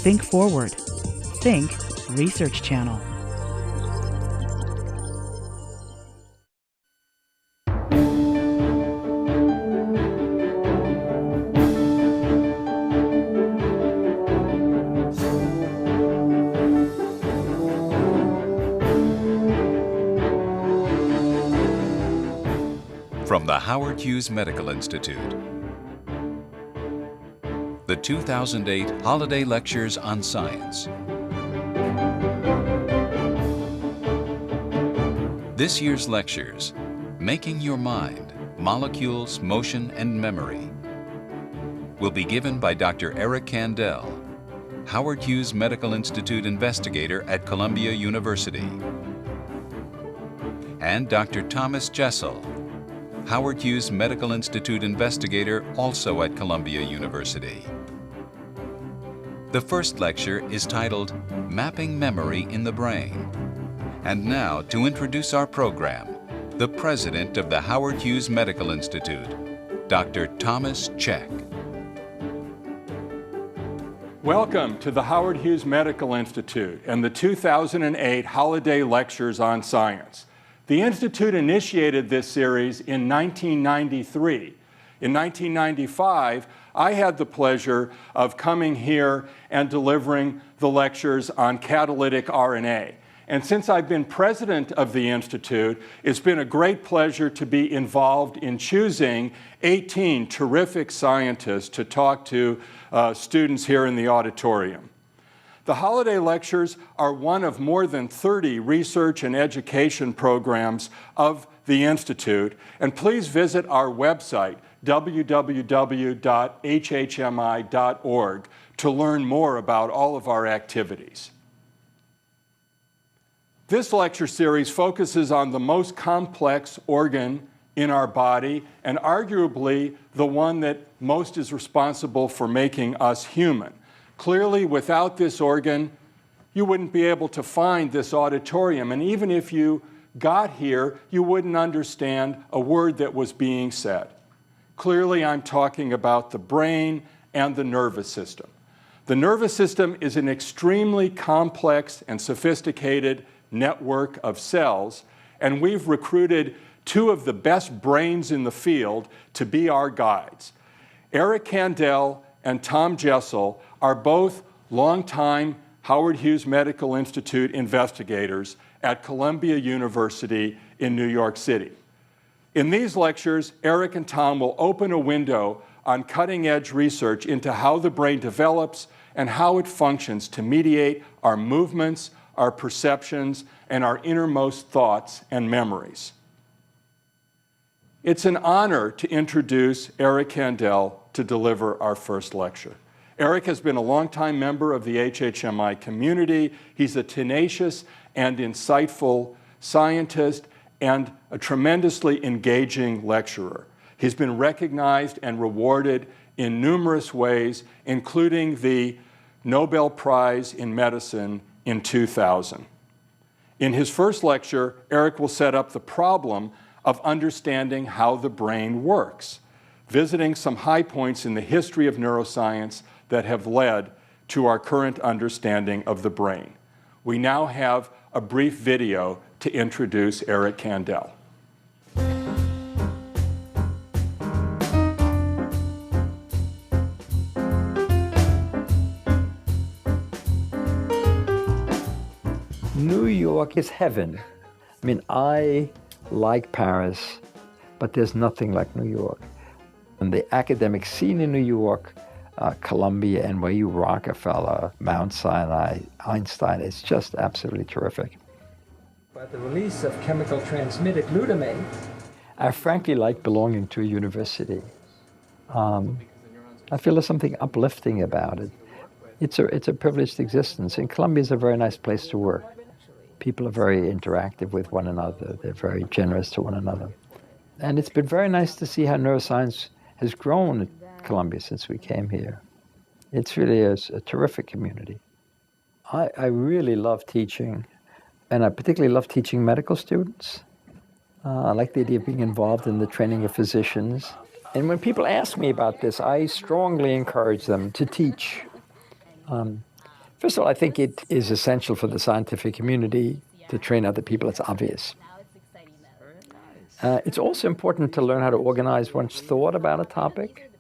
Think Forward. Think Research Channel. From the Hughes Medical Institute, the 2008 Holiday Lectures on Science. This year's lectures, Making Your Mind, Molecules, Motion, and Memory, will be given by Dr. Eric Kandel, Hughes Medical Institute investigator at Columbia University, and Dr. Thomas Jessel, Hughes Medical Institute investigator also at Columbia University. The first lecture is titled Mapping Memory in the Brain. And now, to introduce our program, the president of the Hughes Medical Institute, Dr. Thomas Check. Welcome to the Hughes Medical Institute and the 2008 Holiday Lectures on Science. The Institute initiated this series in 1993. In 1995, I had the pleasure of coming here and delivering the lectures on catalytic RNA. And since I've been president of the Institute, it's been a great pleasure to be involved in choosing 18 terrific scientists to talk to students here in the auditorium. The Holiday Lectures are one of more than 30 research and education programs of the Institute, and please visit our website, www.hhmi.org, to learn more about all of our activities. This lecture series focuses on the most complex organ in our body, and arguably the one that most is responsible for making us human. Clearly, without this organ, you wouldn't be able to find this auditorium, and even if you got here, you wouldn't understand a word that was being said. Clearly, I'm talking about the brain and the nervous system. The nervous system is an extremely complex and sophisticated network of cells, and we've recruited two of the best brains in the field to be our guides. Eric Kandel and Tom Jessel are both longtime Hughes Medical Institute investigators at Columbia University in New York City. In these lectures, Eric and Tom will open a window on cutting-edge research into how the brain develops and how it functions to mediate our movements, our perceptions, and our innermost thoughts and memories. It's an honor to introduce Eric Kandel to deliver our first lecture. Eric has been a longtime member of the HHMI community. He's a tenacious and insightful scientist and a tremendously engaging lecturer. He's been recognized and rewarded in numerous ways, including the Nobel Prize in Medicine in 2000. In his first lecture, Eric will set up the problem of understanding how the brain works, visiting some high points in the history of neuroscience that have led to our current understanding of the brain. We now have a brief video to introduce Eric Kandel. New York is heaven. I mean, I like Paris, but there's nothing like New York. And the academic scene in New York, Columbia, NYU, Rockefeller, Mount Sinai, Einstein, it's just absolutely terrific. But the release of chemical transmitter glutamate. I frankly like belonging to a university. I feel there's something uplifting about it. It's a privileged existence, and Columbia is a very nice place to work. People are very interactive with one another. They're very generous to one another. And it's been very nice to see how neuroscience has grown at Columbia since we came here. It's really a terrific community. I really love teaching, and I particularly love teaching medical students. I like the idea of being involved in the training of physicians. And when people ask me about this, I strongly encourage them to teach. First of all, I think it is essential for the scientific community to train other people. It's obvious. It's also important to learn how to organize one's thought about a topic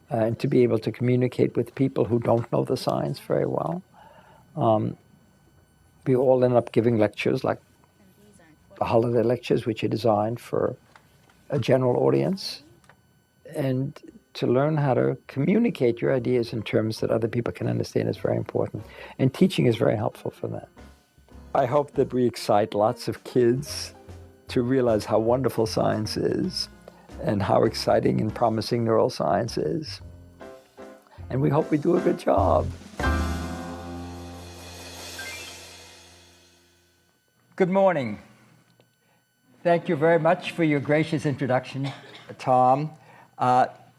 and to be able to communicate with people who don't know the science very well. We all end up giving lectures like the holiday lectures, which are designed for a general audience. And to learn how to communicate your ideas in terms that other people can understand is very important. And teaching is very helpful for that. I hope that we excite lots of kids to realize how wonderful science is and how exciting and promising neuroscience is. And we hope we do a good job. Good morning. Thank you very much for your gracious introduction, Tom.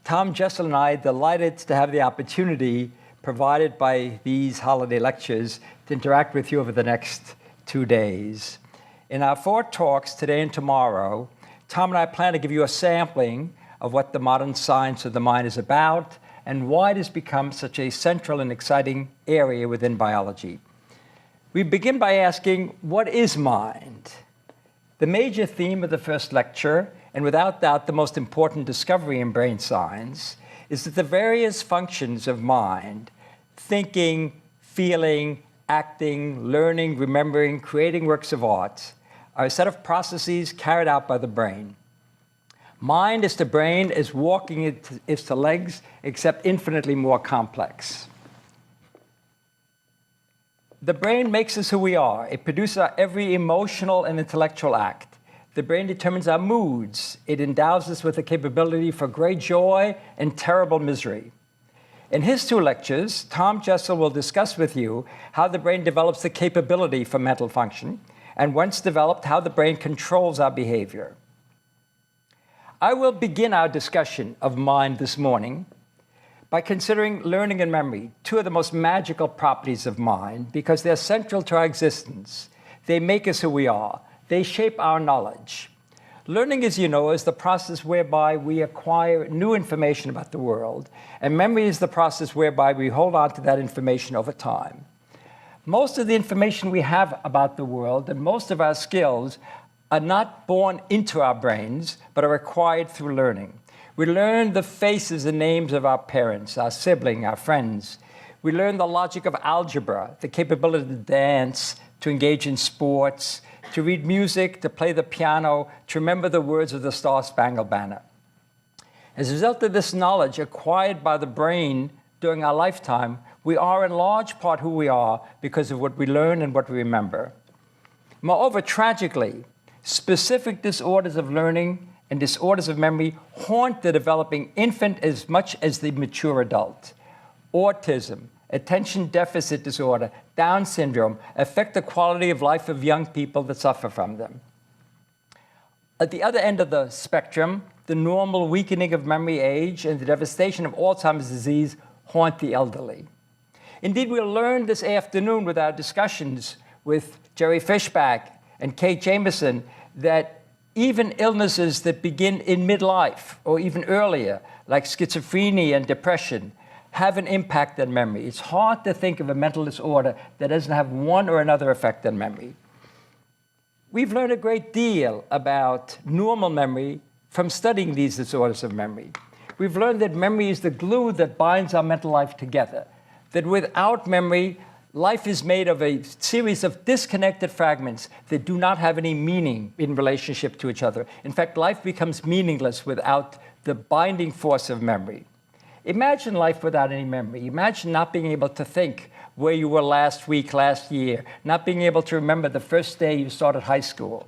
Tom Jessel and I are delighted to have the opportunity provided by these holiday lectures to interact with you over the next 2 days. In our 4 talks today and tomorrow, Tom and I plan to give you a sampling of what the modern science of the mind is about and why it has become such a central and exciting area within biology. We begin by asking, what is mind? The major theme of the first lecture, and without doubt the most important discovery in brain science, is that the various functions of mind, thinking, feeling, acting, learning, remembering, creating works of art, are a set of processes carried out by the brain. Mind is to brain as walking is to legs, except infinitely more complex. The brain makes us who we are. It produces our every emotional and intellectual act. The brain determines our moods. It endows us with the capability for great joy and terrible misery. In his 2 lectures, Tom Jessel will discuss with you how the brain develops the capability for mental function, and once developed, how the brain controls our behavior. I will begin our discussion of mind this morning by considering learning and memory, 2 of the most magical properties of mind, because they're central to our existence. They make us who we are. They shape our knowledge. Learning, as you know, is the process whereby we acquire new information about the world, and memory is the process whereby we hold on to that information over time. Most of the information we have about the world and most of our skills are not born into our brains, but are acquired through learning. We learn the faces and names of our parents, our sibling, our friends. We learn the logic of algebra, the capability to dance, to engage in sports, to read music, to play the piano, to remember the words of the Star-Spangled Banner. As a result of this knowledge acquired by the brain during our lifetime, we are in large part who we are because of what we learn and what we remember. Moreover, tragically, specific disorders of learning and disorders of memory haunt the developing infant as much as the mature adult. Autism, attention deficit disorder, Down syndrome affect the quality of life of young people that suffer from them. At the other end of the spectrum, the normal weakening of memory age and the devastation of Alzheimer's disease haunt the elderly. Indeed, we'll learn this afternoon with our discussions with Jerry Fishback and Kate Jameson that even illnesses that begin in midlife or even earlier, like schizophrenia and depression, have an impact on memory. It's hard to think of a mental disorder that doesn't have one or another effect on memory. We've learned a great deal about normal memory from studying these disorders of memory. We've learned that memory is the glue that binds our mental life together, that without memory, life is made of a series of disconnected fragments that do not have any meaning in relationship to each other. In fact, life becomes meaningless without the binding force of memory. Imagine life without any memory. Imagine not being able to think where you were last week, last year, not being able to remember the first day you started high school.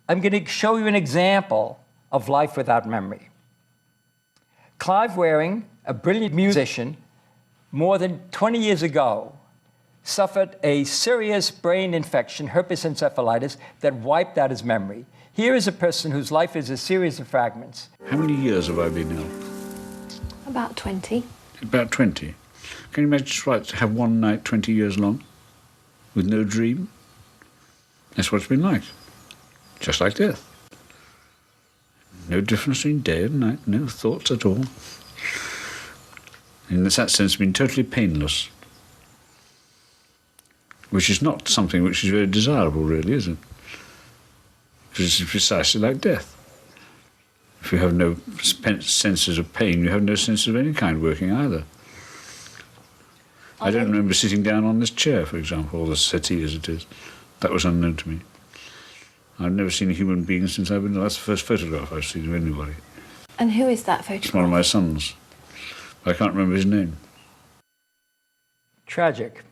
I'm going to show you an example of life without memory. Clive Waring, a brilliant musician, more than 20 years ago, suffered a serious brain infection, herpes encephalitis, that wiped out his memory. Here is a person whose life is a series of fragments. How many years have I been ill? About 20. About 20. Can you imagine what to have one night 20 years long with no dream? That's what it's been like. Just like death. No difference between day and night, no thoughts at all. In that sense, it's been totally painless. which is not something which is very desirable, really, is it? Because it's precisely like death. If you have no senses of pain, you have no sense of any kind working either. I don't remember sitting down on this chair, for example, or the settee as it is. That was unknown to me. I've never seen a human being since I've been... That's the first photograph I've seen of anybody. And who is that It's one of photograph? my sons. I can't remember his name. Tragic.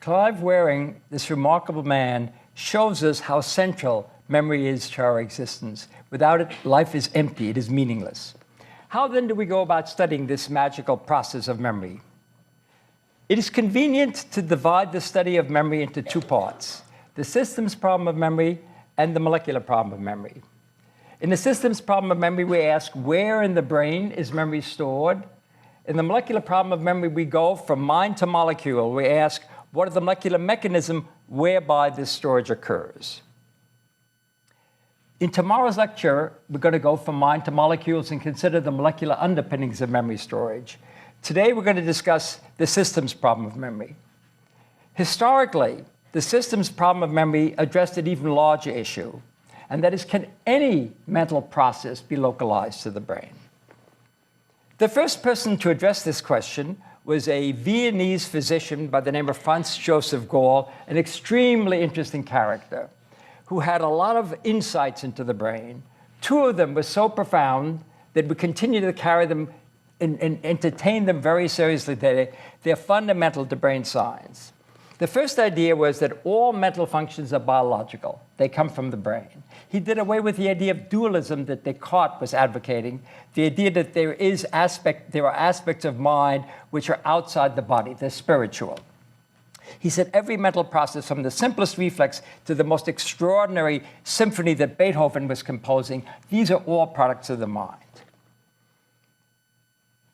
Clive Waring, this remarkable man, shows us how central memory is to our existence. Without it, life is empty, it is meaningless. How then do we go about studying this magical process of memory? It is convenient to divide the study of memory into two parts: the systems problem of memory and the molecular problem of memory. In the systems problem of memory, we ask where in the brain is memory stored. In the molecular problem of memory, we go from mind to molecule. We ask what is the molecular mechanism whereby this storage occurs. In tomorrow's lecture, we're going to go from mind to molecules and consider the molecular underpinnings of memory storage. Today, we're going to discuss the systems problem of memory. Historically, the systems problem of memory addressed an even larger issue, and that is, can any mental process be localized to the brain? The first person to address this question was a Viennese physician by the name of Franz Joseph Gall, an extremely interesting character who had a lot of insights into the brain. Two of them were so profound that we continue to carry them and entertain them very seriously today. They're fundamental to brain science. The first idea was that all mental functions are biological. They come from the brain. He did away with the idea of dualism that Descartes was advocating, the idea that there are aspects of mind which are outside the body, they're spiritual. He said every mental process, from the simplest reflex to the most extraordinary symphony that Beethoven was composing, these are all products of the mind.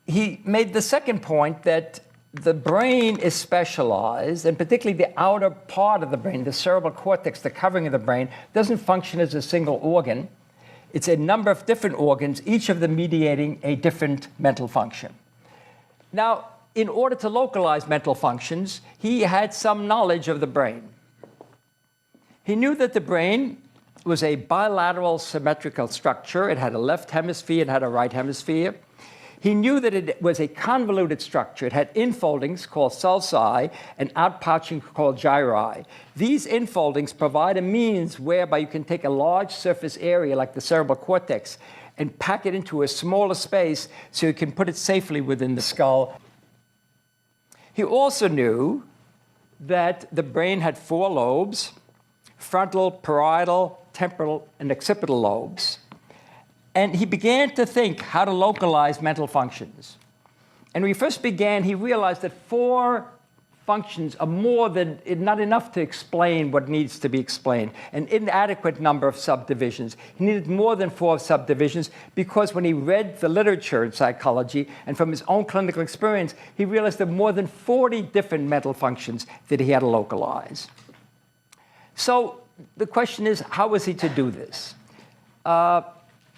He made the second point that the brain is specialized, and particularly the outer part of the brain, the cerebral cortex, the covering of the brain, doesn't function as a single organ. It's a number of different organs, each of them mediating a different mental function. Now, in order to localize mental functions, he had some knowledge of the brain. He knew that the brain was a bilateral symmetrical structure. It had a left hemisphere, it had a right hemisphere. He knew that it was a convoluted structure. It had infoldings called sulci and outpouching called gyri. These infoldings provide a means whereby you can take a large surface area like the cerebral cortex and pack it into a smaller space so you can put it safely within the skull. He also knew that the brain had four lobes: frontal, parietal, temporal, and occipital lobes. And he began to think how to localize mental functions. And when he first began, he realized that four functions are not enough to explain what needs to be explained, an inadequate number of subdivisions. He needed more than four subdivisions because when he read the literature in psychology and from his own clinical experience, he realized there were more than 40 different mental functions that he had to localize. So the question is, how was he to do this?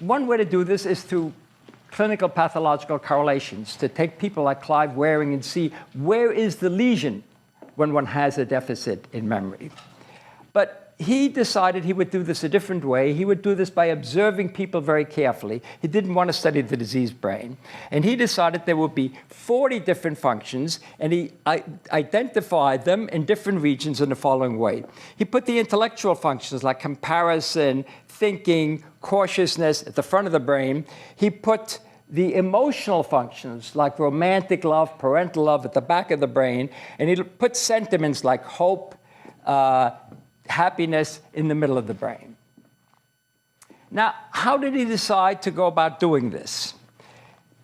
One way to do this is through clinical pathological correlations, to take people like Clive Waring and see where is the lesion when one has a deficit in memory. But he decided he would do this a different way. He would do this by observing people very carefully. He didn't want to study the diseased brain. And he decided there would be 40 different functions, and he identified them in different regions in the following way. He put the intellectual functions like comparison, thinking, cautiousness at the front of the brain. He put the emotional functions like romantic love, parental love at the back of the brain, and he put sentiments like hope, happiness in the middle of the brain. Now, how did he decide to go about doing this?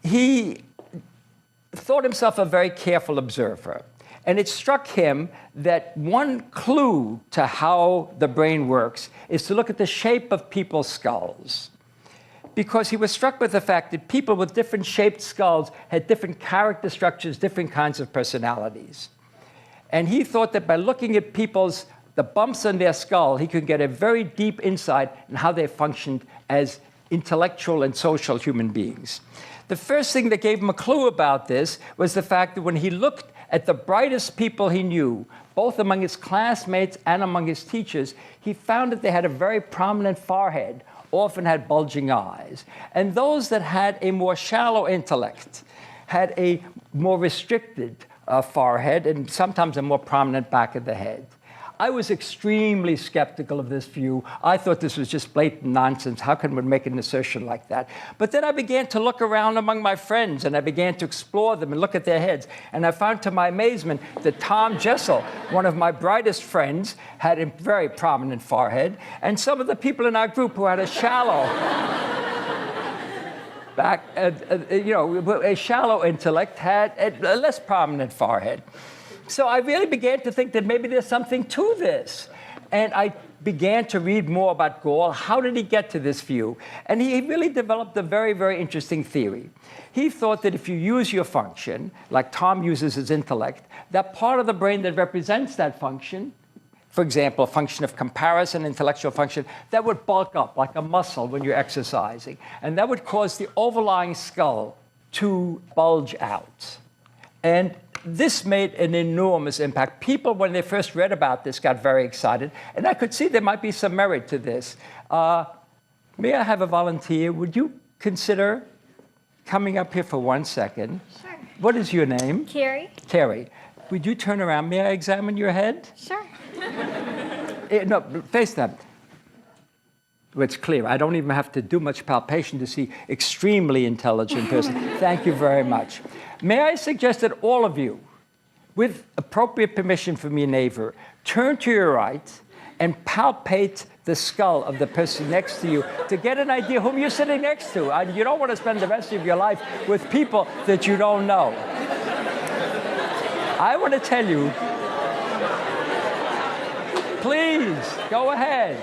He thought himself a very careful observer. And it struck him that one clue to how the brain works is to look at the shape of people's skulls. Because he was struck with the fact that people with different shaped skulls had different character structures, different kinds of personalities. And he thought that by looking at the bumps on their skull, he could get a very deep insight in how they functioned as intellectual and social human beings. The first thing that gave him a clue about this was the fact that when he looked at the brightest people he knew, both among his classmates and among his teachers, he found that they had a very prominent forehead, often had bulging eyes. And those that had a more shallow intellect had a more restricted forehead and sometimes a more prominent back of the head. I was extremely skeptical of this view. I thought this was just blatant nonsense. How can one make an assertion like that? But then I began to look around among my friends, and I began to explore them and look at their heads. And I found to my amazement that Tom Jessel, one of my brightest friends, had a very prominent forehead. And some of the people in our group who had a shallow a shallow intellect had a less prominent forehead. So I really began to think that maybe there's something to this. And I began to read more about Gall. How did he get to this view? And he really developed a very, very interesting theory. He thought that if you use your function, like Tom uses his intellect, that part of the brain that represents that function, for example, a function of comparison, intellectual function, that would bulk up like a muscle when you're exercising. And that would cause the overlying skull to bulge out. And this made an enormous impact. People, when they first read about this, got very excited. And I could see there might be some merit to this. May I have a volunteer? Would you consider coming up here for 1 second? Sure. What is your name? Carrie? Carrie. Would you turn around? May I examine your head? Sure. No, face that. It's clear. I don't even have to do much palpation to see extremely intelligent person. Thank you very much. May I suggest that all of you, with appropriate permission from your neighbor, turn to your right and palpate the skull of the person next to you to get an idea whom you're sitting next to. You don't want to spend the rest of your life with people that you don't know. I want to tell you, please, go ahead.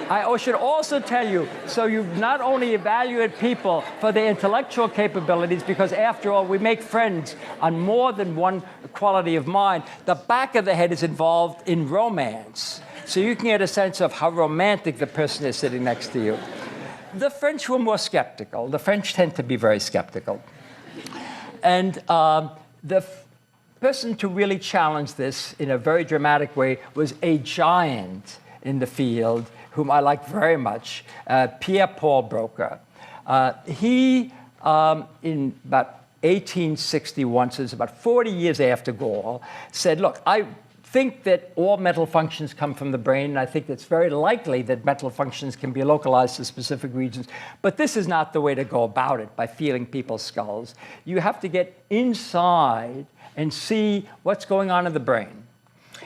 I should also tell you, so you not only evaluate people for their intellectual capabilities, because after all, we make friends on more than one quality of mind, the back of the head is involved in romance. So you can get a sense of how romantic the person is sitting next to you. The French were more skeptical. The French tend to be very skeptical. And the person to really challenge this in a very dramatic way was a giant in the field, whom I like very much, Pierre-Paul Broca. He, in about 1861, so it's about 40 years after Gall, said, look, I think that all mental functions come from the brain, and I think it's very likely that mental functions can be localized to specific regions, but this is not the way to go about it, by feeling people's skulls. You have to get inside and see what's going on in the brain.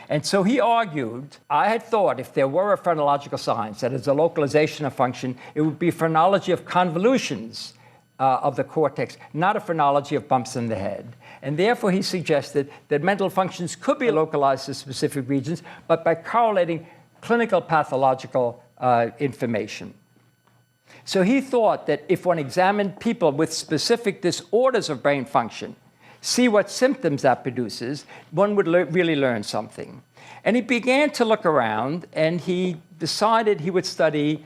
And so he argued, I had thought if there were a phrenological science that is a localization of function, it would be phrenology of convolutions of the cortex, not a phrenology of bumps in the head. And therefore he suggested that mental functions could be localized to specific regions, but by correlating clinical pathological information. So he thought that if one examined people with specific disorders of brain function, see what symptoms that produces, one would really learn something. And he began to look around, and he decided he would study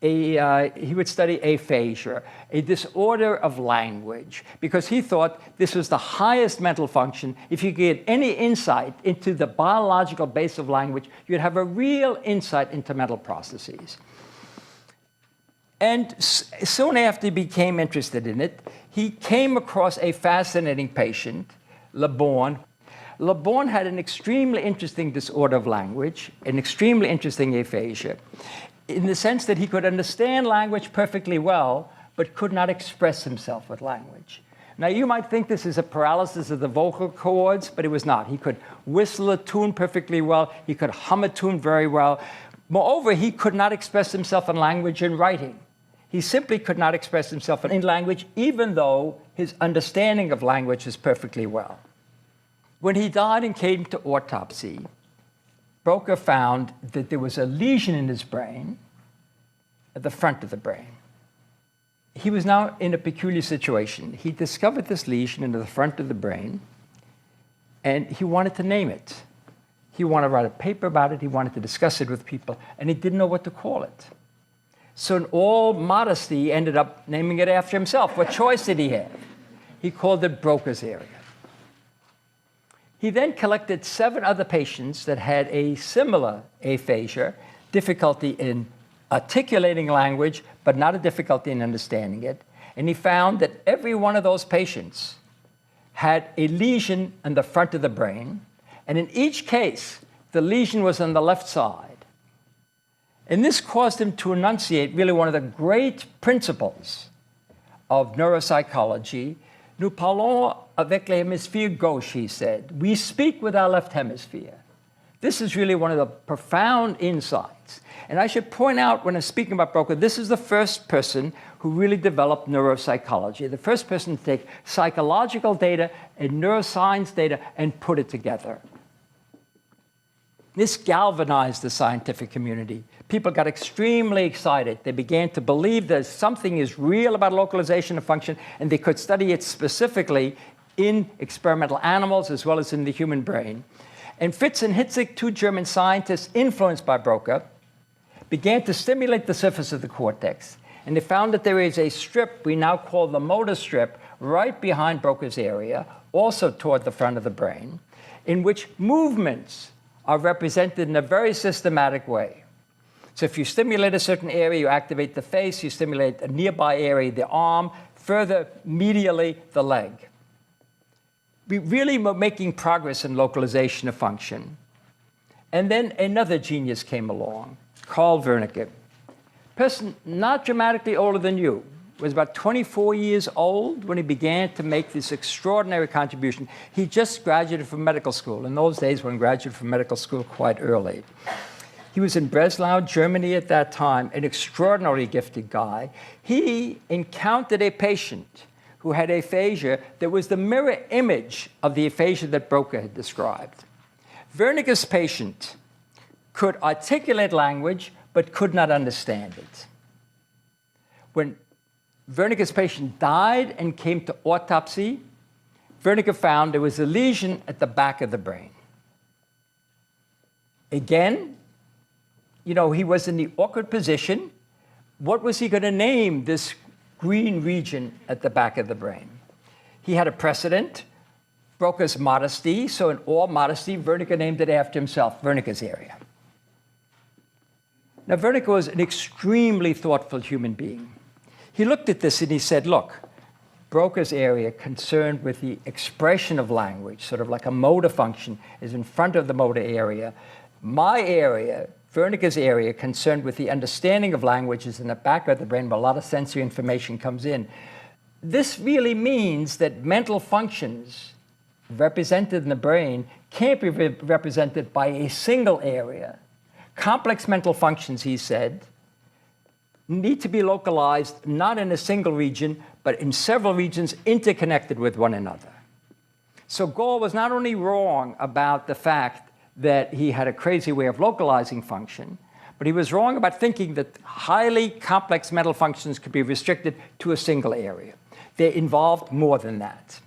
aphasia, a disorder of language, because he thought this was the highest mental function. If you get any insight into the biological base of language, you'd have a real insight into mental processes. And soon after he became interested in it, he came across a fascinating patient, Le Borgne. Le Borgne had an extremely interesting disorder of language, an extremely interesting aphasia, in the sense that he could understand language perfectly well, but could not express himself with language. Now, you might think this is a paralysis of the vocal cords, but it was not. He could whistle a tune perfectly well. He could hum a tune very well. Moreover, he could not express himself in language in writing. He simply could not express himself in language, even though his understanding of language is perfectly well. When he died and came to autopsy, Broca found that there was a lesion in his brain, at the front of the brain. He was now in a peculiar situation. He discovered this lesion in the front of the brain, and he wanted to name it. He wanted to write a paper about it. He wanted to discuss it with people, and he didn't know what to call it. So in all modesty, he ended up naming it after himself. What choice did he have? He called it Broca's area. He then collected 7 other patients that had a similar aphasia, difficulty in articulating language, but not a difficulty in understanding it. And he found that every one of those patients had a lesion in the front of the brain. And in each case, the lesion was on the left side. And this caused him to enunciate really one of the great principles of neuropsychology. Nous parlons avec l'hémisphère gauche, he said. We speak with our left hemisphere. This is really one of the profound insights. And I should point out when I'm speaking about Broca, this is the first person who really developed neuropsychology, the first person to take psychological data and neuroscience data and put it together. This galvanized the scientific community. People got extremely excited. They began to believe that something is real about localization of function, and they could study it specifically in experimental animals as well as in the human brain. And Fitz and Hitzig, 2 German scientists influenced by Broca, began to stimulate the surface of the cortex. And they found that there is a strip we now call the motor strip right behind Broca's area, also toward the front of the brain, in which movements are represented in a very systematic way. So if you stimulate a certain area, you activate the face, you stimulate a nearby area, the arm, further medially, the leg. We really were making progress in localization of function. And then another genius came along, Carl Wernicke. Person not dramatically older than you, was about 24 years old when he began to make this extraordinary contribution. He just graduated from medical school. In those days, one graduated from medical school quite early. He was in Breslau, Germany at that time, an extraordinarily gifted guy. He encountered a patient who had aphasia that was the mirror image of the aphasia that Broca had described. Wernicke's patient could articulate language, but could not understand it. When Wernicke's patient died and came to autopsy, Wernicke found there was a lesion at the back of the brain. Again, he was in the awkward position. What was he going to name this green region at the back of the brain? He had a precedent, Broca's modesty, so in all modesty, Wernicke named it after himself, Wernicke's area. Now, Wernicke was an extremely thoughtful human being. He looked at this and he said, look, Broca's area concerned with the expression of language, sort of like a motor function, is in front of the motor area. My area, Wernicke's area, concerned with the understanding of language, is in the back of the brain where a lot of sensory information comes in. This really means that mental functions represented in the brain can't be represented by a single area. Complex mental functions, he said, need to be localized not in a single region, but in several regions interconnected with one another. So Gall was not only wrong about the fact that he had a crazy way of localizing function, but he was wrong about thinking that highly complex mental functions could be restricted to a single area. They involved more than that.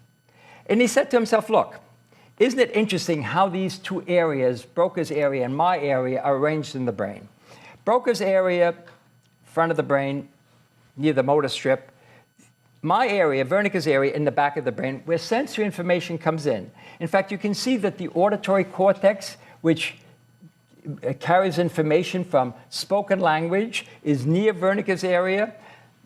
And he said to himself, look, isn't it interesting how these 2 areas, Broca's area and my area, are arranged in the brain? Broca's area, front of the brain, near the motor strip. My area, Wernicke's area, in the back of the brain, where sensory information comes in. In fact, you can see that the auditory cortex, which carries information from spoken language, is near Wernicke's area.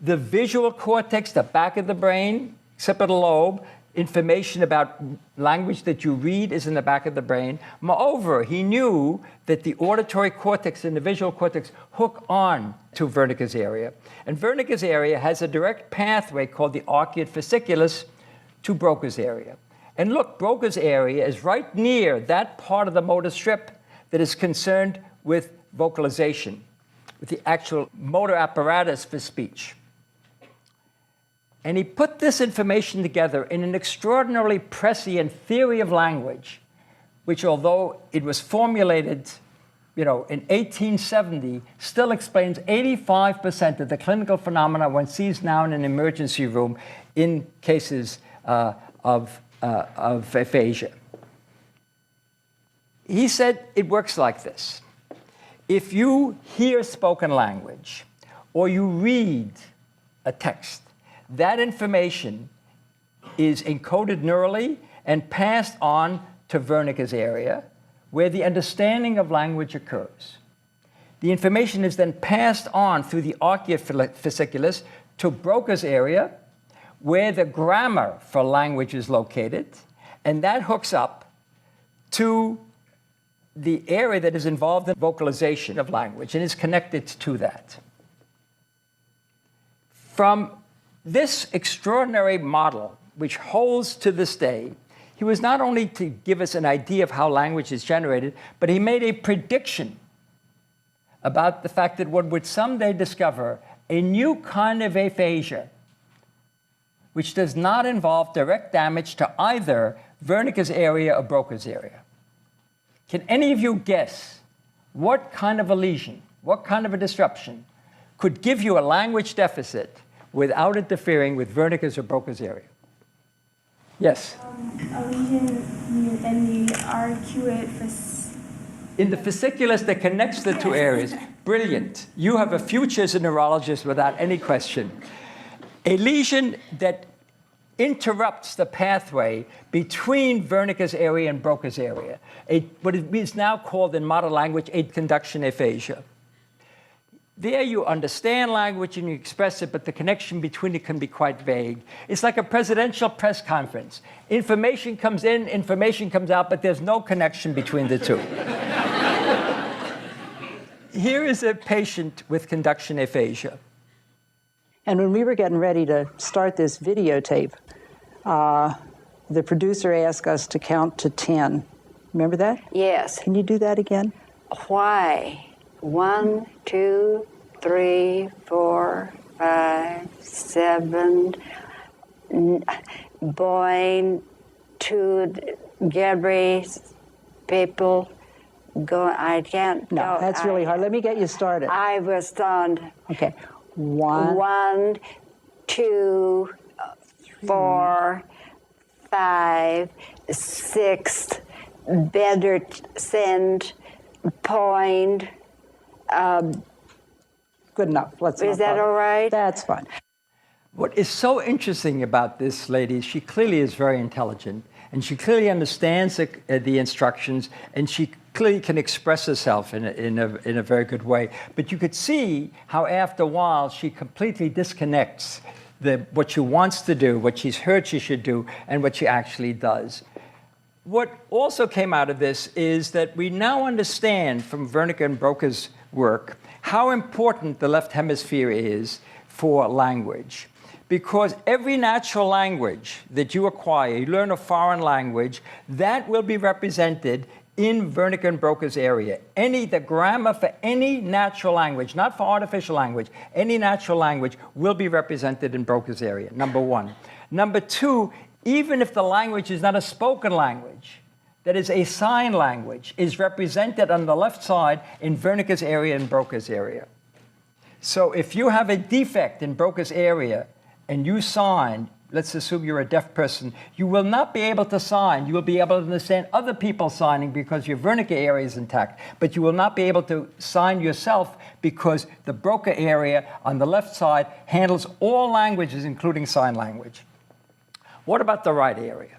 The visual cortex, the back of the brain, occipital lobe, information about language that you read is in the back of the brain. Moreover, he knew that the auditory cortex and the visual cortex hook on to Wernicke's area. And Wernicke's area has a direct pathway called the arcuate fasciculus to Broca's area. And look, Broca's area is right near that part of the motor strip that is concerned with vocalization, with the actual motor apparatus for speech. And he put this information together in an extraordinarily prescient theory of language, which, although it was formulated in 1870, still explains 85% of the clinical phenomena one sees now in an emergency room in cases of aphasia. He said it works like this. If you hear spoken language or you read a text, that information is encoded neurally and passed on to Wernicke's area, where the understanding of language occurs. The information is then passed on through the arcuate fasciculus to Broca's area, where the grammar for language is located, and that hooks up to the area that is involved in vocalization of language and is connected to that. From this extraordinary model, which holds to this day, he was not only to give us an idea of how language is generated, but he made a prediction about the fact that one would someday discover a new kind of aphasia, which does not involve direct damage to either Wernicke's area or Broca's area. Can any of you guess what kind of a lesion, what kind of a disruption could give you a language deficit without interfering with Wernicke's or Broca's area? Yes? A lesion in the arcuate in the fasciculus that connects the two areas. Brilliant. You have a future as a neurologist without any question. A lesion that interrupts the pathway between Wernicke's area and Broca's area. What is now called in modern language a conduction aphasia. There you understand language and you express it, but the connection between it can be quite vague. It's like a presidential press conference. Information comes in, information comes out, but there's no connection between the two. Here is a patient with conduction aphasia. And when we were getting ready to start this videotape, the producer asked us to count to 10. Remember that? Yes. Can you do that again? Why? 1, 2, 3, 4, 5, 7. Boing to Gabby people. Go. I can't. No, that's really hard. Let me get you started. I was stunned. Okay. 1, 1, 2, 4, 5, 6. Better send. Point. Good enough. Let's. Is that all right? That's fine. What is so interesting about this lady is she clearly is very intelligent, and she clearly understands the instructions, and she clearly can express herself in a very good way. But you could see how after a while she completely disconnects what she wants to do, what she's heard she should do, and what she actually does. What also came out of this is that we now understand from Wernicke and Broca's work how important the left hemisphere is for language. Because every natural language that you acquire, you learn a foreign language, that will be represented in Wernicke and Broca's area. The grammar for any natural language, not for artificial language, any natural language will be represented in Broca's area, number one. Number two, even if the language is not a spoken language, that is a sign language, is represented on the left side in Wernicke's area and Broca's area. So if you have a defect in Broca's area and you sign, let's assume you're a deaf person, you will not be able to sign. You will be able to understand other people signing because your Wernicke area is intact, but you will not be able to sign yourself because the Broca area on the left side handles all languages, including sign language. What about the right area?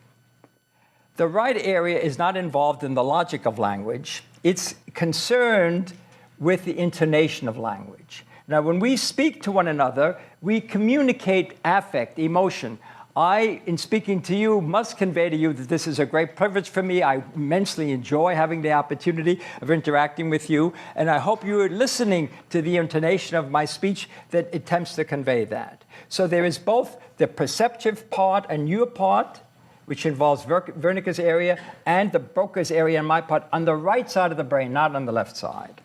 The right area is not involved in the logic of language. It's concerned with the intonation of language. Now, when we speak to one another, we communicate affect, emotion. I, in speaking to you, must convey to you that this is a great privilege for me. I immensely enjoy having the opportunity of interacting with you, and I hope you are listening to the intonation of my speech that attempts to convey that. So there is both the perceptive part and your part, which involves Wernicke's area, and the Broca's area and my part on the right side of the brain, not on the left side.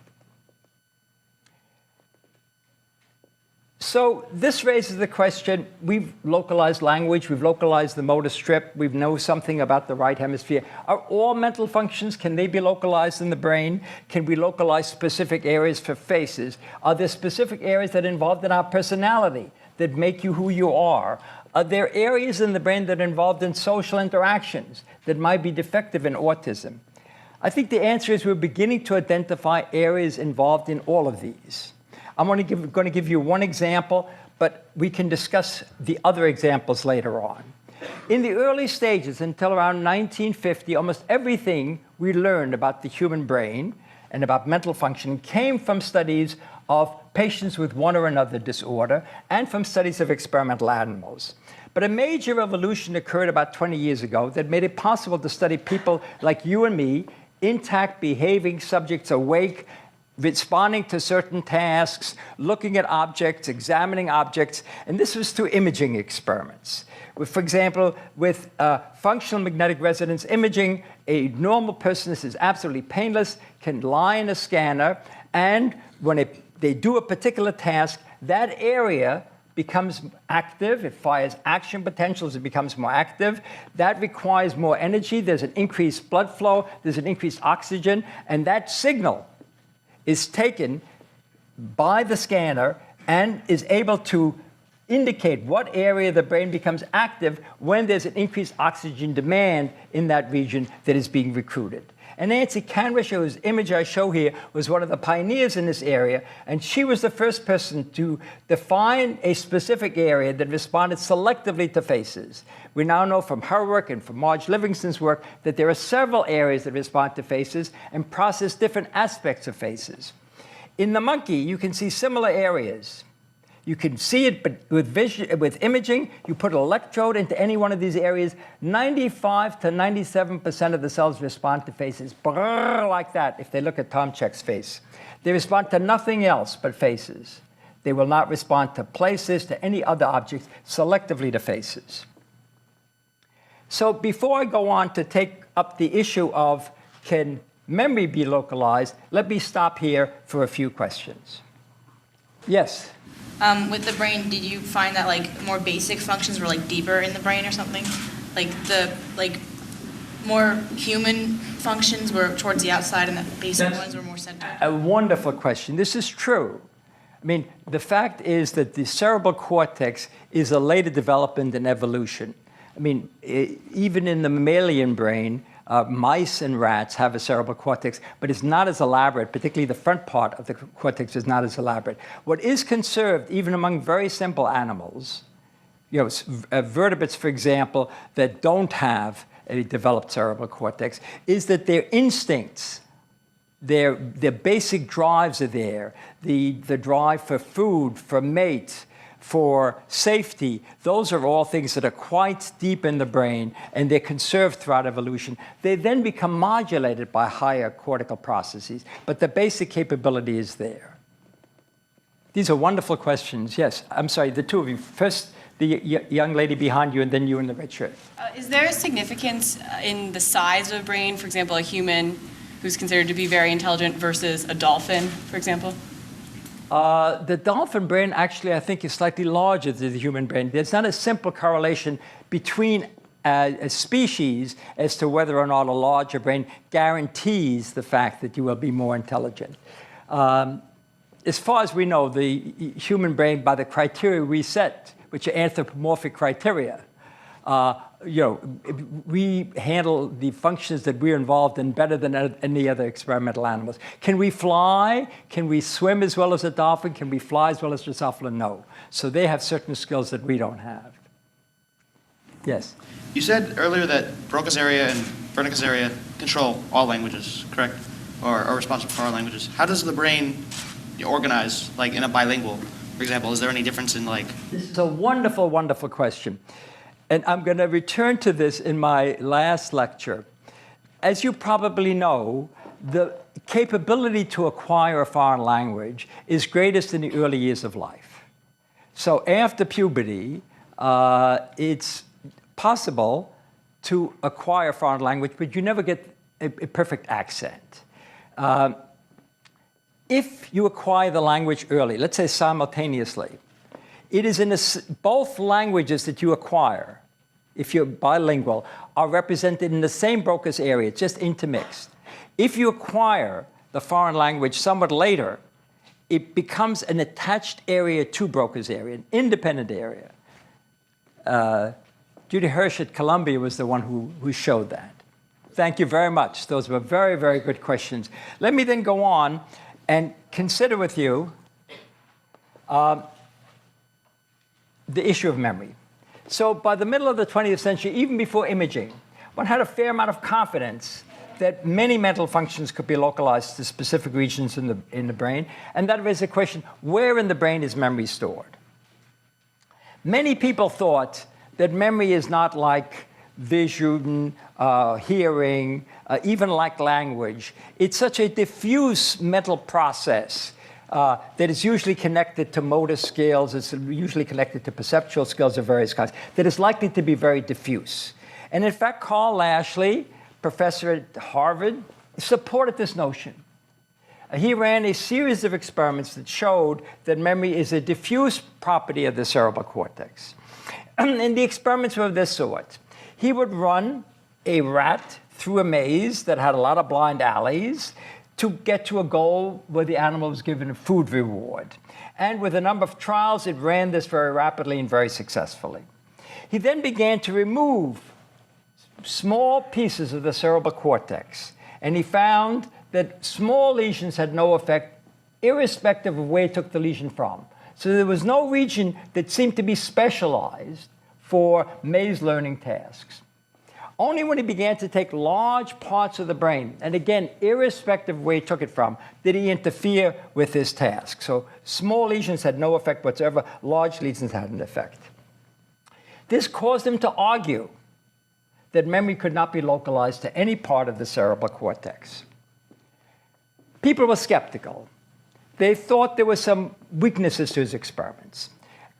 So this raises the question, we've localized language, we've localized the motor strip, we know something about the right hemisphere. Are all mental functions, can they be localized in the brain? Can we localize specific areas for faces? Are there specific areas that are involved in our personality that make you who you are? Are there areas in the brain that are involved in social interactions that might be defective in autism? I think the answer is we're beginning to identify areas involved in all of these. I'm going to give you one example, but we can discuss the other examples later on. In the early stages, until around 1950, almost everything we learned about the human brain and about mental function came from studies of patients with one or another disorder and from studies of experimental animals. But a major revolution occurred about 20 years ago that made it possible to study people like you and me, intact, behaving subjects, awake, responding to certain tasks, looking at objects, examining objects, and this was through imaging experiments. For example, with functional magnetic resonance imaging, a normal person, this is absolutely painless, can lie in a scanner, and when they do a particular task, that area becomes active, it fires action potentials, it becomes more active. That requires more energy, there's an increased blood flow, there's an increased oxygen, and that signal is taken by the scanner and is able to indicate what area of the brain becomes active when there's an increased oxygen demand in that region that is being recruited. And Nancy Canrish, whose image I show here, was one of the pioneers in this area, and she was the first person to define a specific area that responded selectively to faces. We now know from her work and from Marge Livingston's work that there are several areas that respond to faces and process different aspects of faces. In the monkey, you can see similar areas. You can see it, but with imaging, you put an electrode into any one of these areas, 95 to 97% of the cells respond to faces, brrr, like that, if they look at Tom Check's face. They respond to nothing else but faces. They will not respond to places, to any other objects, selectively to faces. So before I go on to take up the issue of can memory be localized, let me stop here for a few questions. Yes? With the brain, did you find that like more basic functions were like deeper in the brain or something? Like the more human functions were towards the outside and the basic ones were more centered? A wonderful question. This is true. I mean, the fact is that the cerebral cortex is a later development in evolution. I mean, even in the mammalian brain, mice and rats have a cerebral cortex, but it's not as elaborate, particularly the front part of the cortex is not as elaborate. What is conserved, even among very simple animals, you know, vertebrates, for example, that don't have a developed cerebral cortex, is that their instincts, their basic drives are there. The drive for food, for mate, for safety, those are all things that are quite deep in the brain, and they're conserved throughout evolution. They then become modulated by higher cortical processes, but the basic capability is there. These are wonderful questions. Yes, I'm sorry, the two of you. First, the young lady behind you, and then you in the red shirt. Is there a significance in the size of a brain, for example, a human who's considered to be very intelligent versus a dolphin, for example? The dolphin brain actually, I think, is slightly larger than the human brain. There's not a simple correlation between a species as to whether or not a larger brain guarantees the fact that you will be more intelligent. As far as we know, the human brain, by the criteria we set, which are anthropomorphic criteria, you know, we handle the functions that we're involved in better than any other experimental animals. Can we fly? Can we swim as well as a dolphin? Can we fly as well as Drosophila? No. So they have certain skills that we don't have. Yes? You said earlier that Broca's area and Wernicke's area control all languages, correct? Or are responsible for all languages. How does the brain organize, like in a bilingual, for example? Is there any difference in like... This is a wonderful, wonderful question. And I'm going to return to this in my last lecture. As you probably know, the capability to acquire a foreign language is greatest in the early years of life. So after puberty, it's possible to acquire a foreign language, but you never get a perfect accent. If you acquire the language early, let's say simultaneously, it is in both languages that you acquire, if you're bilingual, are represented in the same Broca's area, just intermixed. If you acquire the foreign language somewhat later, it becomes an attached area to Broca's area, an independent area. Judy Hirsch at Columbia was the one who showed that. Thank you very much. Those were very, very good questions. Let me then go on and consider with you the issue of memory. So by the middle of the 20th century, even before imaging, one had a fair amount of confidence that many mental functions could be localized to specific regions in the brain, and that raised the question, where in the brain is memory stored? Many people thought that memory is not like vision, hearing, even like language. It's such a diffuse mental process that is usually connected to motor skills, it's usually connected to perceptual skills of various kinds, that is likely to be very diffuse. And in fact, Carl Lashley, professor at Harvard, supported this notion. He ran a series of experiments that showed that memory is a diffuse property of the cerebral cortex. And the experiments were of this sort. He would run a rat through a maze that had a lot of blind alleys to get to a goal where the animal was given a food reward. And with a number of trials, it ran this very rapidly and very successfully. He then began to remove small pieces of the cerebral cortex, and he found that small lesions had no effect, irrespective of where he took the lesion from. So there was no region that seemed to be specialized for maze learning tasks. Only when he began to take large parts of the brain, and again, irrespective of where he took it from, did he interfere with his task. So small lesions had no effect whatsoever, large lesions had an effect. This caused him to argue that memory could not be localized to any part of the cerebral cortex. People were skeptical. They thought there were some weaknesses to his experiments.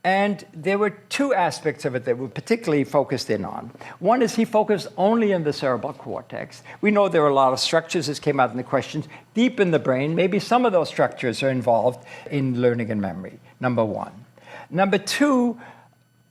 And there were two aspects of it that were particularly focused in on. One is he focused only on the cerebral cortex. We know there are a lot of structures, as came out in the questions, deep in the brain. Maybe some of those structures are involved in learning and memory, number one. Number two,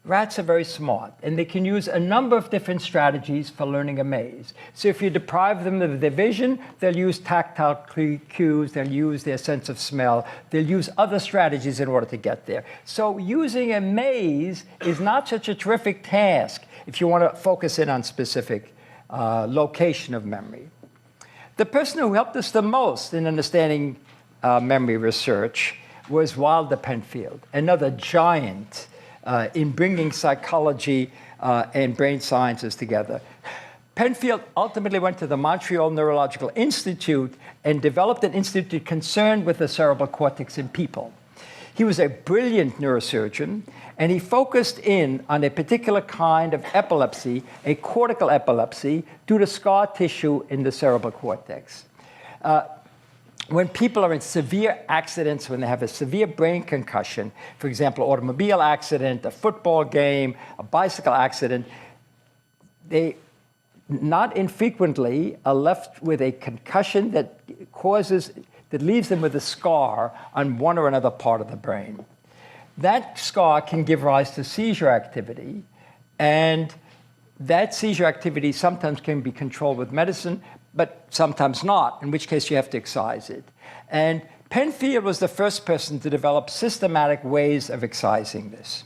rats are very smart, and they can use a number of different strategies for learning a maze. So if you deprive them of their vision, they'll use tactile cues, they'll use their sense of smell, they'll use other strategies in order to get there. So using a maze is not such a terrific task if you want to focus in on specific location of memory. The person who helped us the most in understanding memory research was Wilder Penfield, another giant in bringing psychology and brain sciences together. Penfield ultimately went to the Montreal Neurological Institute and developed an institute concerned with the cerebral cortex in people. He was a brilliant neurosurgeon, and he focused in on a particular kind of epilepsy, a cortical epilepsy, due to scar tissue in the cerebral cortex. When people are in severe accidents, when they have a severe brain concussion, for example, automobile accident, a football game, a bicycle accident, they not infrequently are left with a concussion that leaves them with a scar on one or another part of the brain. That scar can give rise to seizure activity, and that seizure activity sometimes can be controlled with medicine, but sometimes not, in which case you have to excise it. And Penfield was the first person to develop systematic ways of excising this.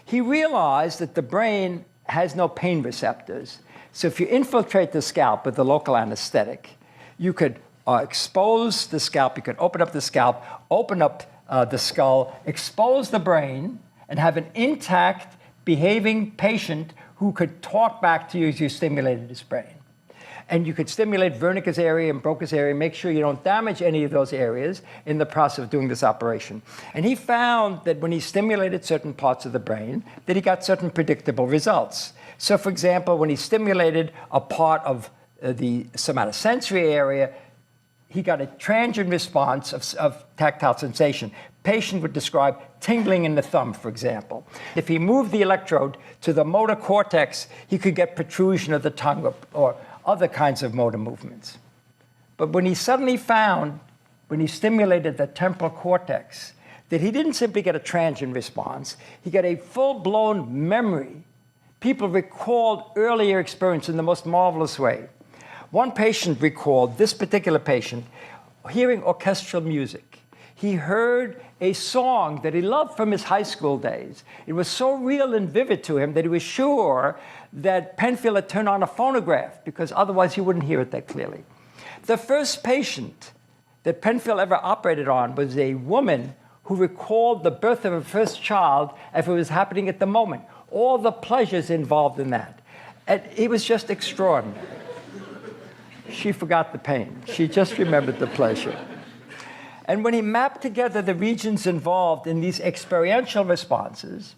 He realized that the brain has no pain receptors. So if you infiltrate the scalp with a local anesthetic, you could expose the scalp, you could open up the scalp, open up the skull, expose the brain, and have an intact, behaving patient who could talk back to you as you stimulated his brain. And you could stimulate Wernicke's area and Broca's area, make sure you don't damage any of those areas in the process of doing this operation. And he found that when he stimulated certain parts of the brain, that he got certain predictable results. So for example, when he stimulated a part of the somatosensory area, he got a transient response of tactile sensation. Patient would describe tingling in the thumb, for example. If he moved the electrode to the motor cortex, he could get protrusion of the tongue or other kinds of motor movements. But when he suddenly found, when he stimulated the temporal cortex, that he didn't simply get a transient response, he got a full-blown memory. People recalled earlier experience in the most marvelous way. One patient recalled, this particular patient, hearing orchestral music. He heard a song that he loved from his high school days. It was so real and vivid to him that he was sure that Penfield had turned on a phonograph, because otherwise he wouldn't hear it that clearly. The first patient that Penfield ever operated on was a woman who recalled the birth of her first child if it was happening at the moment. All the pleasures involved in that. And it was just extraordinary. She forgot the pain. She just remembered the pleasure. And when he mapped together the regions involved in these experiential responses,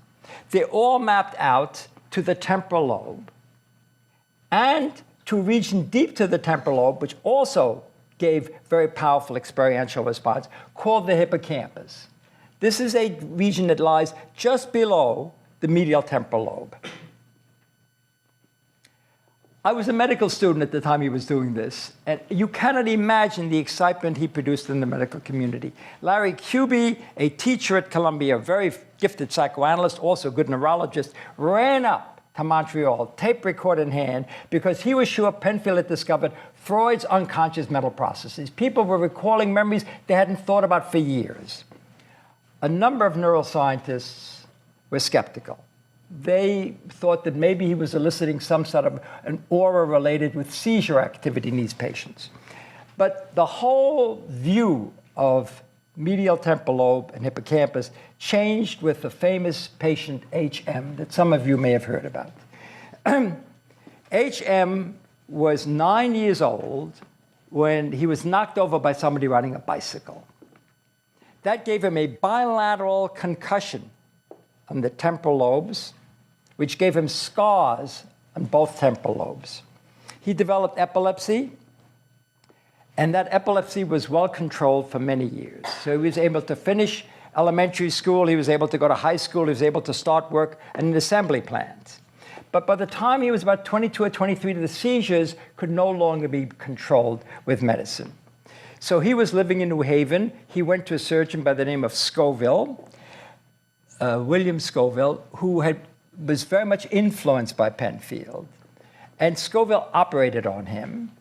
they all mapped out to the temporal lobe and to a region deep to the temporal lobe, which also gave very powerful experiential response, called the hippocampus. This is a region that lies just below the medial temporal lobe. I was a medical student at the time he was doing this, and you cannot imagine the excitement he produced in the medical community. Larry Kuby, a teacher at Columbia, a very gifted psychoanalyst, also a good neurologist, ran up to Montreal, tape recorder in hand, because he was sure Penfield had discovered Freud's unconscious mental processes. People were recalling memories they hadn't thought about for years. A number of neuroscientists were skeptical. They thought that maybe he was eliciting some sort of an aura related with seizure activity in these patients. But the whole view of medial temporal lobe and hippocampus changed with the famous patient HM that some of you may have heard about. HM was 9 years old when he was knocked over by somebody riding a bicycle. That gave him a bilateral concussion on the temporal lobes, which gave him scars on both temporal lobes. He developed epilepsy, and that epilepsy was well controlled for many years. So he was able to finish elementary school, he was able to go to high school, he was able to start work in an assembly plant. But by the time he was about 22 or 23, the seizures could no longer be controlled with medicine. So he was living in New Haven. He went to a surgeon by the name of Scoville, William Scoville, who was very much influenced by Penfield. And Scoville operated on him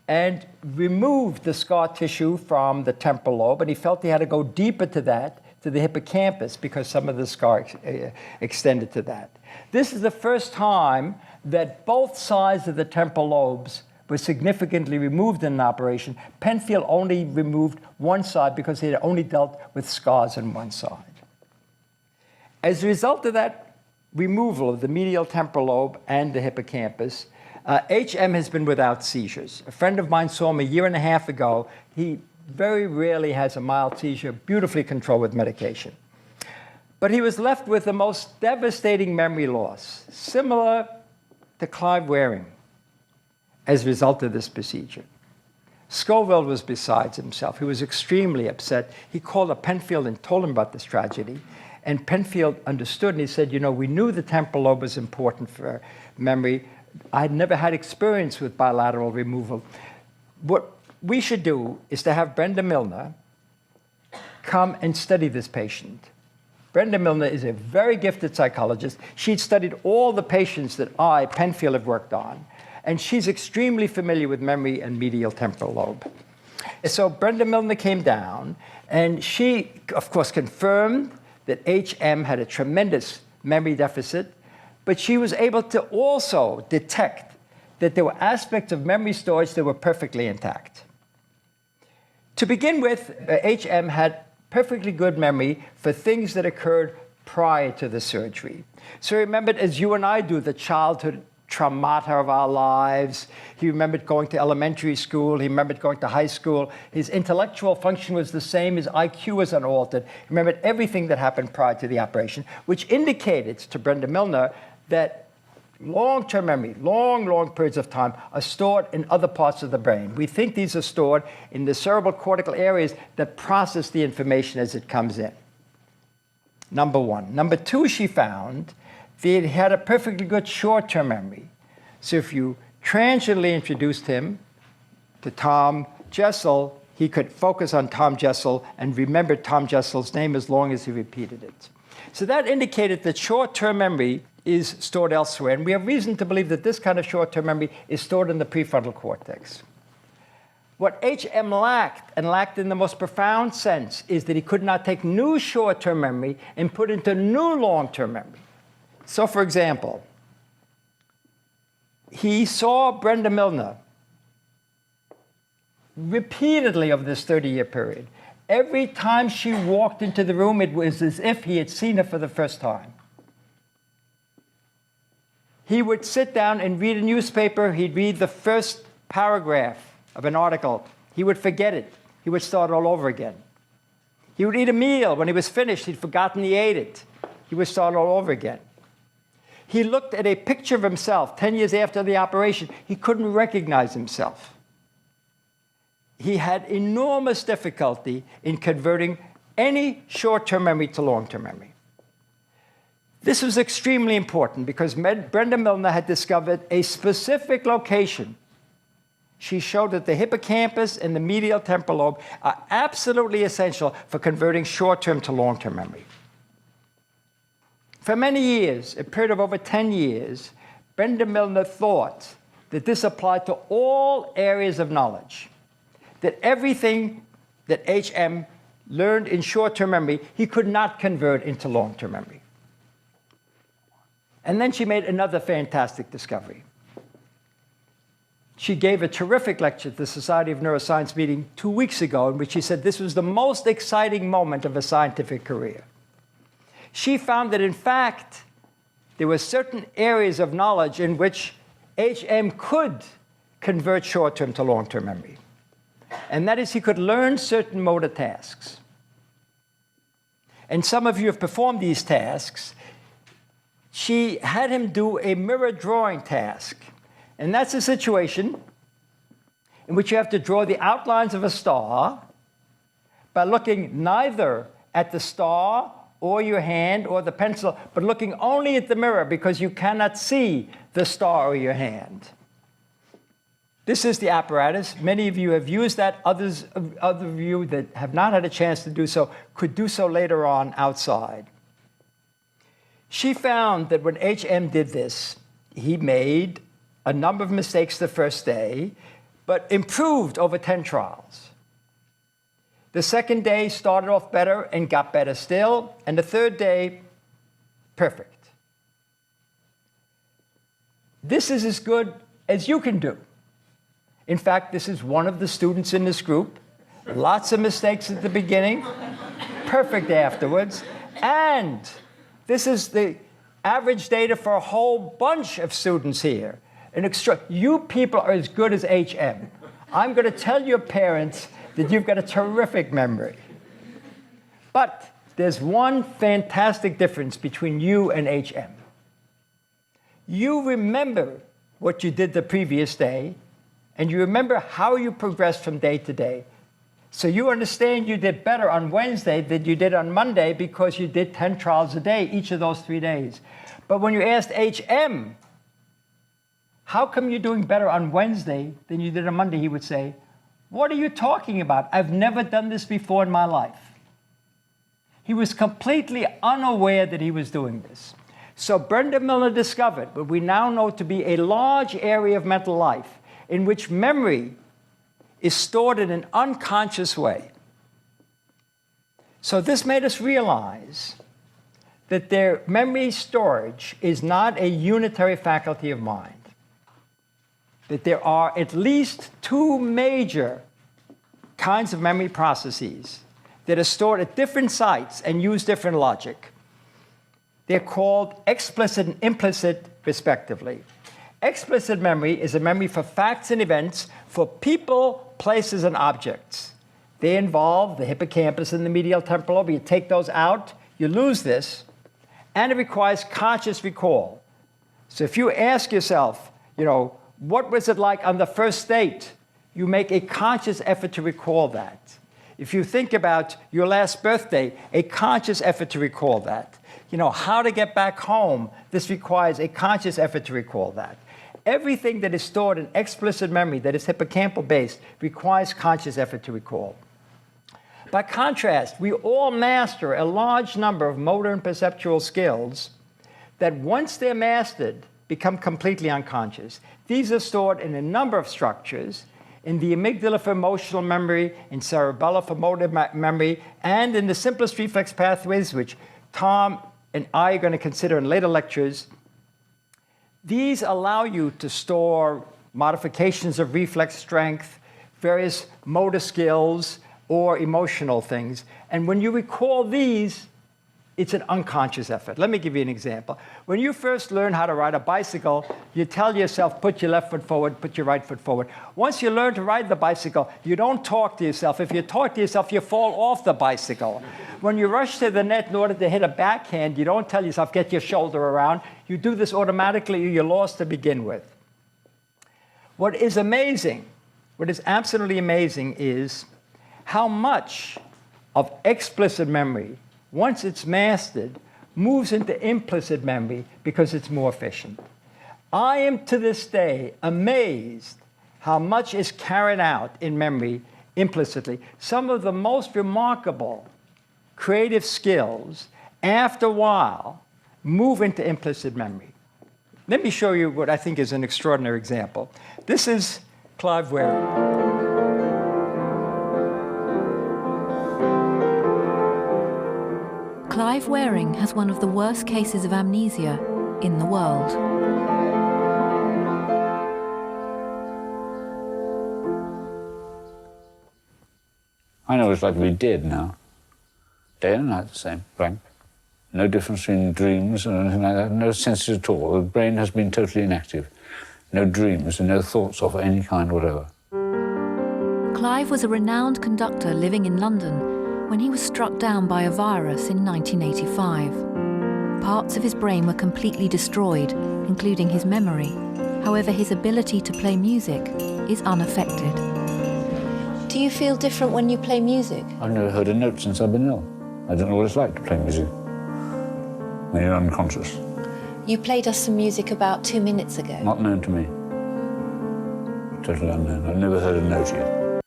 and removed the scar tissue from the temporal lobe, and he felt he had to go deeper to that, to the hippocampus, because some of the scar extended to that. This is the first time that both sides of the temporal lobes were significantly removed in an operation. Penfield only removed one side because he had only dealt with scars on one side. As a result of that removal of the medial temporal lobe and the hippocampus, HM has been without seizures. A friend of mine saw him a year and a half ago. He very rarely has a mild seizure, beautifully controlled with medication. But he was left with the most devastating memory loss, similar to Clive Waring, as a result of this procedure. Scoville was besides himself. He was extremely upset. He called up Penfield and told him about this tragedy. And Penfield understood, and he said, you know, we knew the temporal lobe was important for memory. I'd never had experience with bilateral removal. What we should do is to have Brenda Milner come and study this patient. Brenda Milner is a very gifted psychologist. She'd studied all the patients that I, Penfield, have worked on, and she's extremely familiar with memory and medial temporal lobe. So Brenda Milner came down, and she, of course, confirmed that HM had a tremendous memory deficit, but she was able to also detect that there were aspects of memory storage that were perfectly intact. To begin with, HM had perfectly good memory for things that occurred prior to the surgery. So he remembered, as you and I do, the childhood traumata of our lives. He remembered going to elementary school. He remembered going to high school. His intellectual function was the same. His IQ was unaltered. He remembered everything that happened prior to the operation, which indicated to Brenda Milner that long-term memory, long periods of time, are stored in other parts of the brain. We think these are stored in the cerebral cortical areas that process the information as it comes in. Number one. Number two, she found that he had a perfectly good short-term memory. So if you transiently introduced him to Tom Jessel, he could focus on Tom Jessel and remember Tom Jessel's name as long as he repeated it. So that indicated that short-term memory is stored elsewhere, and we have reason to believe that this kind of short-term memory is stored in the prefrontal cortex. What HM lacked, and lacked in the most profound sense, is that he could not take new short-term memory and put into new long-term memory. So, for example, he saw Brenda Milner repeatedly over this 30-year period. Every time she walked into the room, it was as if he had seen her for the first time. He would sit down and read a newspaper. He'd read the first paragraph of an article. He would forget it. He would start all over again. He would eat a meal. When he was finished, he'd forgotten he ate it. He would start all over again. He looked at a picture of himself 10 years after the operation. He couldn't recognize himself. He had enormous difficulty in converting any short-term memory to long-term memory. This was extremely important because Brenda Milner had discovered a specific location. She showed that the hippocampus and the medial temporal lobe are absolutely essential for converting short-term to long-term memory. For many years, a period of over 10 years, Brenda Milner thought that this applied to all areas of knowledge, that everything that H.M. learned in short-term memory, he could not convert into long-term memory. And then she made another fantastic discovery. She gave a terrific lecture at the Society of Neuroscience meeting 2 weeks ago in which she said this was the most exciting moment of a scientific career. She found that, in fact, there were certain areas of knowledge in which H.M. could convert short-term to long-term memory. And that is, he could learn certain motor tasks. And some of you have performed these tasks. She had him do a mirror drawing task. And that's a situation in which you have to draw the outlines of a star by looking neither at the star or your hand or the pencil, but looking only at the mirror because you cannot see the star or your hand. This is the apparatus. Many of you have used that. Other of you that have not had a chance to do so could do so later on outside. She found that when H.M. did this, he made a number of mistakes the first day, but improved over 10 trials. The second day started off better and got better still, and the third day, perfect. This is as good as you can do. In fact, this is one of the students in this group. Lots of mistakes at the beginning, perfect afterwards, and this is the average data for a whole bunch of students here. You people are as good as H.M. I'm going to tell your parents that you've got a terrific memory. But there's one fantastic difference between you and H.M. You remember what you did the previous day, and you remember how you progressed from day to day. So you understand you did better on Wednesday than you did on Monday because you did 10 trials a day each of those 3 days. But when you asked H.M., how come you're doing better on Wednesday than you did on Monday, he would say, what are you talking about? I've never done this before in my life. He was completely unaware that he was doing this. So Brenda Milner discovered what we now know to be a large area of mental life in which memory is stored in an unconscious way. So this made us realize that their memory storage is not a unitary faculty of mind, that there are at least 2 major kinds of memory processes that are stored at different sites and use different logic. They're called explicit and implicit, respectively. Explicit memory is a memory for facts and events, for people, places, and objects. They involve the hippocampus and the medial temporal lobe. You take those out, you lose this, and it requires conscious recall. So if you ask yourself, what was it like on the first date? You make a conscious effort to recall that. If you think about your last birthday, a conscious effort to recall that. How to get back home, this requires a conscious effort to recall that. Everything that is stored in explicit memory that is hippocampal-based requires conscious effort to recall. By contrast, we all master a large number of motor and perceptual skills that once they're mastered, become completely unconscious. These are stored in a number of structures, in the amygdala for emotional memory, in cerebellum for motor memory, and in the simplest reflex pathways, which Tom and I are going to consider in later lectures. These allow you to store modifications of reflex strength, various motor skills, or emotional things. And when you recall these, it's an unconscious effort. Let me give you an example. When you first learn how to ride a bicycle, you tell yourself, put your left foot forward, put your right foot forward. Once you learn to ride the bicycle, you don't talk to yourself. If you talk to yourself, you fall off the bicycle. When you rush to the net in order to hit a backhand, you don't tell yourself, get your shoulder around. You do this automatically, or you're lost to begin with. What is amazing, what is absolutely amazing is how much of explicit memory, once it's mastered, moves into implicit memory because it's more efficient. I am to this day amazed how much is carried out in memory implicitly. Some of the most remarkable creative skills, after a while, move into implicit memory. Let me show you what I think is an extraordinary example. This is Clive Weary. Clive Waring has one of the worst cases of amnesia in the world. I know what it's like to be dead now. Day and night the same, blank. No difference between dreams or anything like that, no senses at all. The brain has been totally inactive. No dreams and no thoughts of any kind whatever. Clive was a renowned conductor living in London when he was struck down by a virus in 1985. Parts of his brain were completely destroyed, including his memory. However, his ability to play music is unaffected. Do you feel different when you play music? I've never heard a note since I've been ill. I don't know what it's like to play music when you're unconscious. You played us some music about 2 minutes ago. Not known to me. Totally unknown. I've never heard a note yet.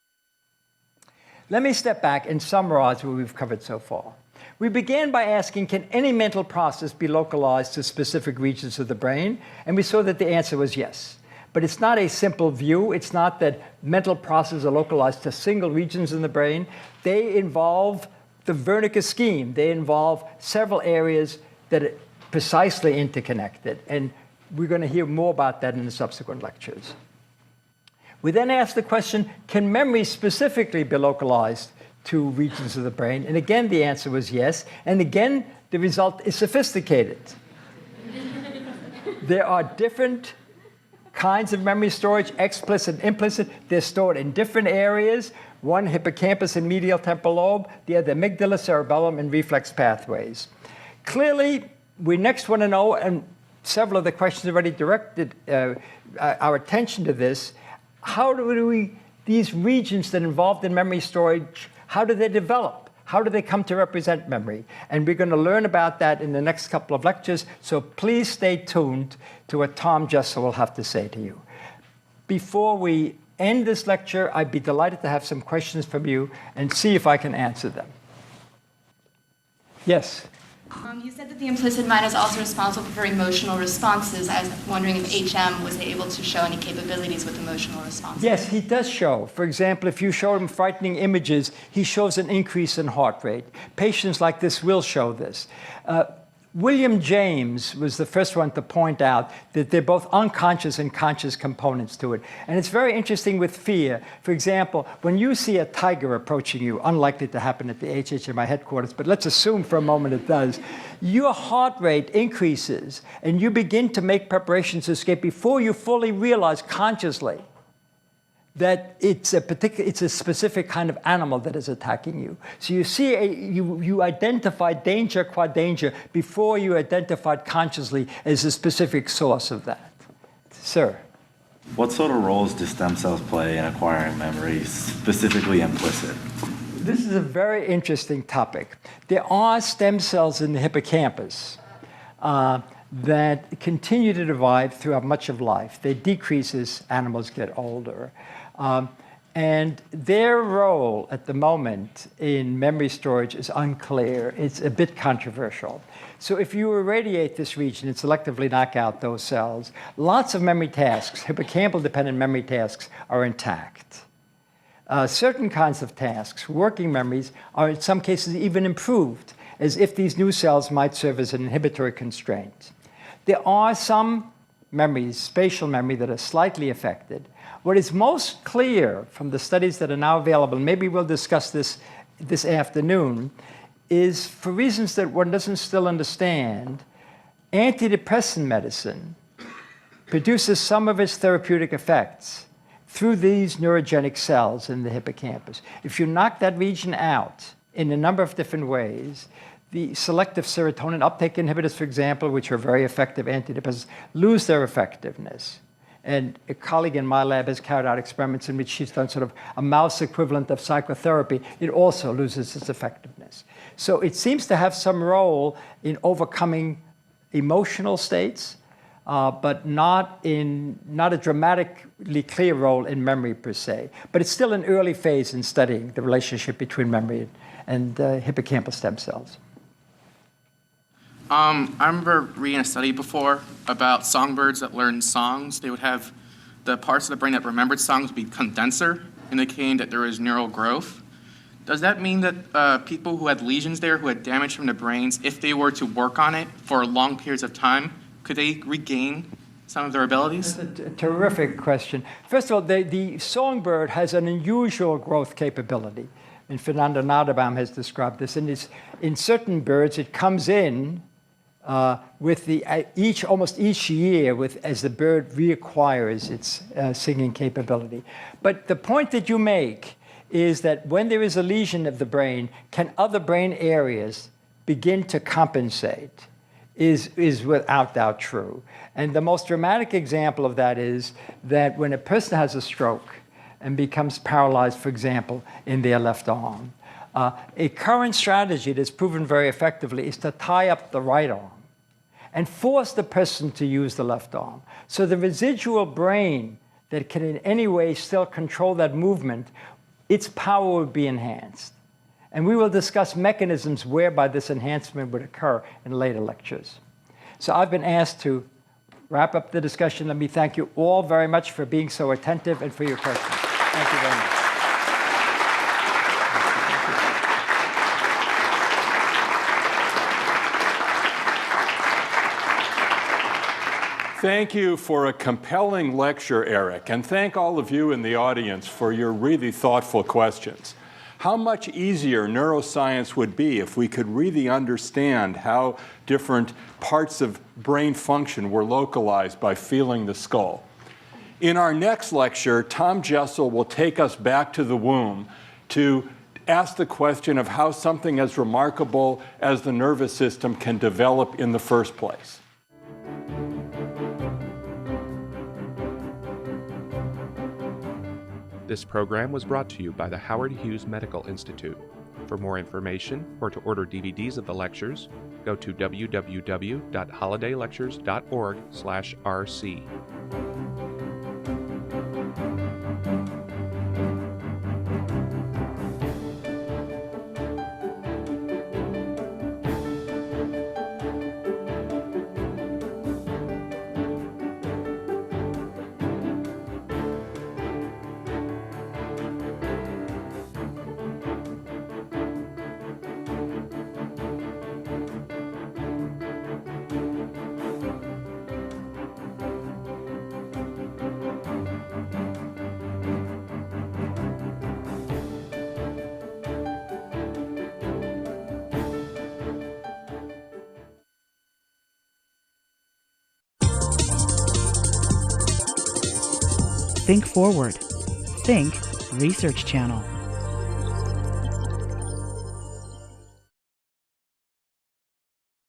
Let me step back and summarize what we've covered so far. We began by asking, can any mental process be localized to specific regions of the brain? And we saw that the answer was yes. But it's not a simple view. It's not that mental processes are localized to single regions in the brain. They involve the Wernicke scheme. They involve several areas that are precisely interconnected. And we're going to hear more about that in the subsequent lectures. We then asked the question, can memory specifically be localized to regions of the brain? And again, the answer was yes. And again, the result is sophisticated. There are different kinds of memory storage, explicit and implicit. They're stored in different areas. One, hippocampus and medial temporal lobe. The other, amygdala, cerebellum, and reflex pathways. Clearly, we next want to know, and several of the questions already directed our attention to this, how do these regions that are involved in memory storage, how do they develop? How do they come to represent memory? And we're going to learn about that in the next couple of lectures, so please stay tuned to what Tom Jessel will have to say to you. Before we end this lecture, I'd be delighted to have some questions from you and see if I can answer them. Yes? You said that the implicit mind is also responsible for emotional responses. I was wondering if HM was able to show any capabilities with emotional responses. Yes, he does show. For example, if you show him frightening images, he shows an increase in heart rate. Patients like this will show this. William James was the first one to point out that they're both unconscious and conscious components to it. And it's very interesting with fear. For example, when you see a tiger approaching you, unlikely to happen at the HHMI headquarters, but let's assume for a moment it does, your heart rate increases and you begin to make preparations to escape before you fully realize consciously that it's a specific kind of animal that is attacking you. So you see, you identify danger qua danger before you identified consciously as a specific source of that. Sir? What sort of roles do stem cells play in acquiring memories, specifically implicit? This is a very interesting topic. There are stem cells in the hippocampus that continue to divide throughout much of life. They decrease as animals get older. And their role at the moment in memory storage is unclear. It's a bit controversial. So if you irradiate this region and selectively knock out those cells, lots of memory tasks, hippocampal-dependent memory tasks, are intact. Certain kinds of tasks, working memories, are in some cases even improved, as if these new cells might serve as an inhibitory constraint. There are some memories, spatial memory, that are slightly affected. What is most clear from the studies that are now available, and maybe we'll discuss this afternoon, is for reasons that one doesn't still understand, antidepressant medicine produces some of its therapeutic effects through these neurogenic cells in the hippocampus. If you knock that region out in a number of different ways, the selective serotonin uptake inhibitors, for example, which are very effective antidepressants, lose their effectiveness. And a colleague in my lab has carried out experiments in which she's done sort of a mouse equivalent of psychotherapy. It also loses its effectiveness. So it seems to have some role in overcoming emotional states, but not a dramatically clear role in memory per se. But it's still an early phase in studying the relationship between memory and hippocampal stem cells. I remember reading a study before about songbirds that learned songs. They would have the parts of the brain that remembered songs become denser, indicating that there was neural growth. Does that mean that people who had lesions there, who had damage from the brains, if they were to work on it for long periods of time, could they regain some of their abilities? That's a terrific question. First of all, the songbird has an unusual growth capability. And Fernando Naderbaum has described this. And in certain birds, it comes in with almost each year as the bird reacquires its singing capability. But the point that you make is that when there is a lesion of the brain, can other brain areas begin to compensate is without doubt true. And the most dramatic example of that is that when a person has a stroke and becomes paralyzed, for example, in their left arm, a current strategy that's proven very effectively is to tie up the right arm and force the person to use the left arm. So the residual brain that can in any way still control that movement, its power would be enhanced. And we will discuss mechanisms whereby this enhancement would occur in later lectures. So I've been asked to wrap up the discussion. Let me thank you all very much for being so attentive and for your questions. Thank you very much. Thank you for a compelling lecture, Eric, and thank all of you in the audience for your really thoughtful questions. How much easier neuroscience would be if we could really understand how different parts of brain function were localized by feeling the skull. In our next lecture, Tom Jessel will take us back to the womb to ask the question of how something as remarkable as the nervous system can develop in the first place. This program was brought to you by the Howard Hughes Medical Institute. For more information or to order DVDs of the lectures, go to www.holidaylectures.org/RC. Think Forward. Think Research Channel.